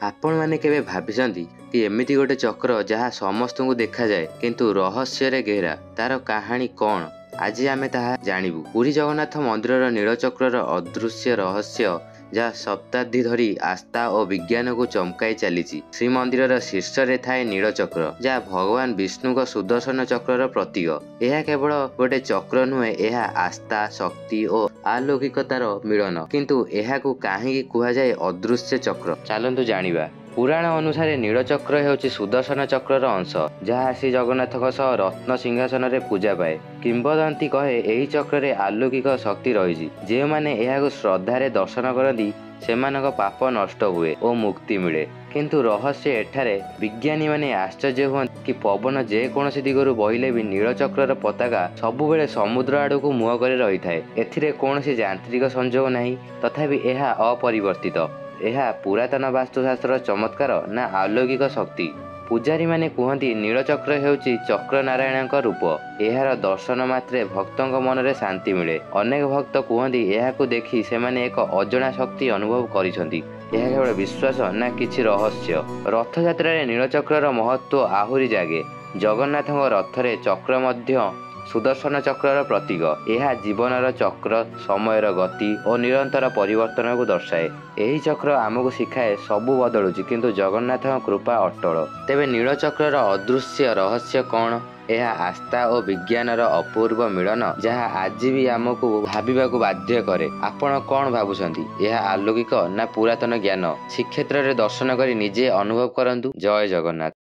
आपण माने केबे भाबिसंती कि एमिति गोटे चक्र जहाँ समस्तଙ୍କୁ ଦେଖାଯାଏ କିନ୍ତୁ ରହସ୍ୟରେ ଘେରା ତାର କାହାଣୀ କ'ଣ? ଆଜି ଆମେ ତାହା ଜାଣିବୁ। ପୁରୀ ଜଗନ୍ନାଥ ମନ୍ଦିରର ନୀଳଚକ୍ରର ଅଦୃଶ୍ୟ ରହସ୍ୟ ଯାହା ଶତାବ୍ଦୀ ଧରି ଆସ୍ଥା ଓ ବିଜ୍ଞାନକୁ ଚମକାଇ ଚାଲିଛି। ଶ୍ରୀମନ୍ଦିରର ଶୀର୍ଷରେ ଥାଏ ନୀଳଚକ୍ର, ଯାହା ଭଗବାନ ବିଷ୍ଣୁଙ୍କ ସୁଦର୍ଶନ ଚକ୍ରର ପ୍ରତୀକ। ଏହା କେବଳ ଗୋଟେ ଚକ୍ର ନୁହେଁ, ଏହା ଆସ୍ଥା, ଶକ୍ତି ଓ ଆଲୌକିକତାର ମିଳନ। କିନ୍ତୁ ଏହାକୁ କାହିଁକି କୁହାଯାଏ ଅଦୃଶ୍ୟ ଚକ୍ର? ଚାଲନ୍ତୁ ଜାଣିବା। ପୁରାଣ ଅନୁସାରେ ନୀଳଚକ୍ର ହେଉଛି ସୁଦର୍ଶନ ଚକ୍ରର ଅଂଶ, ଯାହା ଶ୍ରୀ ଜଗନ୍ନାଥଙ୍କ ସହ ରତ୍ନ ସିଂହାସନରେ ପୂଜା ପାଏ। କିମ୍ବଦନ୍ତୀ କହେ ଏହି ଚକ୍ରରେ ଆଲୌକିକ ଶକ୍ତି ରହିଛି। ଯେଉଁମାନେ ଏହାକୁ ଶ୍ରଦ୍ଧାରେ ଦର୍ଶନ କରନ୍ତି ସେମାନଙ୍କ ପାପ ନଷ୍ଟ ହୁଏ ଓ ମୁକ୍ତି ମିଳେ। କିନ୍ତୁ ରହସ୍ୟ ଏଠାରେ ବିଜ୍ଞାନୀମାନେ ଆଶ୍ଚର୍ଯ୍ୟ ହୁଅନ୍ତି କି ପବନ ଯେକୌଣସି ଦିଗରୁ ବହିଲେ ବି ନୀଳଚକ୍ରର ପତାକା ସବୁବେଳେ ସମୁଦ୍ର ଆଡ଼କୁ ମୁହଁ କରି ରହିଥାଏ। ଏଥିରେ କୌଣସି ଯାନ୍ତ୍ରିକ ସଂଯୋଗ ନାହିଁ, ତଥାପି ଏହା ଅପରିବର୍ତ୍ତିତ। ଏହା ପୁରାତନ ବାସ୍ତୁଶାସ୍ତ୍ରର ଚମତ୍କାର ନା ଆଲୌକିକ ଶକ୍ତି? ପୂଜାରୀମାନେ କୁହନ୍ତି ନୀଳଚକ୍ର ହେଉଛି ଚକ୍ରନାରାୟଣଙ୍କ ରୂପ। ଏହାର ଦର୍ଶନ ମାତ୍ରେ ଭକ୍ତଙ୍କ ମନରେ ଶାନ୍ତି ମିଳେ। ଅନେକ ଭକ୍ତ କୁହନ୍ତି ଏହାକୁ ଦେଖି ସେମାନେ ଏକ ଅଜଣା ଶକ୍ତି ଅନୁଭବ କରିଛନ୍ତି। ଏହା କେବଳ ବିଶ୍ୱାସ ନା କିଛି ରହସ୍ୟ? ରଥଯାତ୍ରାରେ ନୀଳଚକ୍ରର ମହତ୍ତ୍ୱ ଆହୁରି ଜାଗେ। ଜଗନ୍ନାଥଙ୍କ ରଥରେ ଚକ୍ର ମଧ୍ୟ ସୁଦର୍ଶନ ଚକ୍ରର ପ୍ରତୀକ। ଏହା ଜୀବନର ଚକ୍ର, ସମୟର ଗତି ଓ ନିରନ୍ତର ପରିବର୍ତ୍ତନକୁ ଦର୍ଶାଏ। ଏହି ଚକ୍ର ଆମକୁ ଶିଖାଏ ସବୁ ବଦଳୁଛି କିନ୍ତୁ ଜଗନ୍ନାଥଙ୍କ କୃପା ଅଟଳ। ତେବେ ନୀଳଚକ୍ରର ଅଦୃଶ୍ୟ ରହସ୍ୟ କ'ଣ? ଏହା ଆସ୍ଥା ଓ ବିଜ୍ଞାନର ଅପୂର୍ବ ମିଳନ, ଯାହା ଆଜି ବି ଆମକୁ ଭାବିବାକୁ ବାଧ୍ୟ କରେ। ଆପଣ କ'ଣ ଭାବୁଛନ୍ତି? ଏହା ଆଲୌକିକ ନା ପୁରାତନ ଜ୍ଞାନ? ଶ୍ରୀକ୍ଷେତ୍ରରେ ଦର୍ଶନ କରି ନିଜେ ଅନୁଭବ କରନ୍ତୁ। ଜୟ ଜଗନ୍ନାଥ।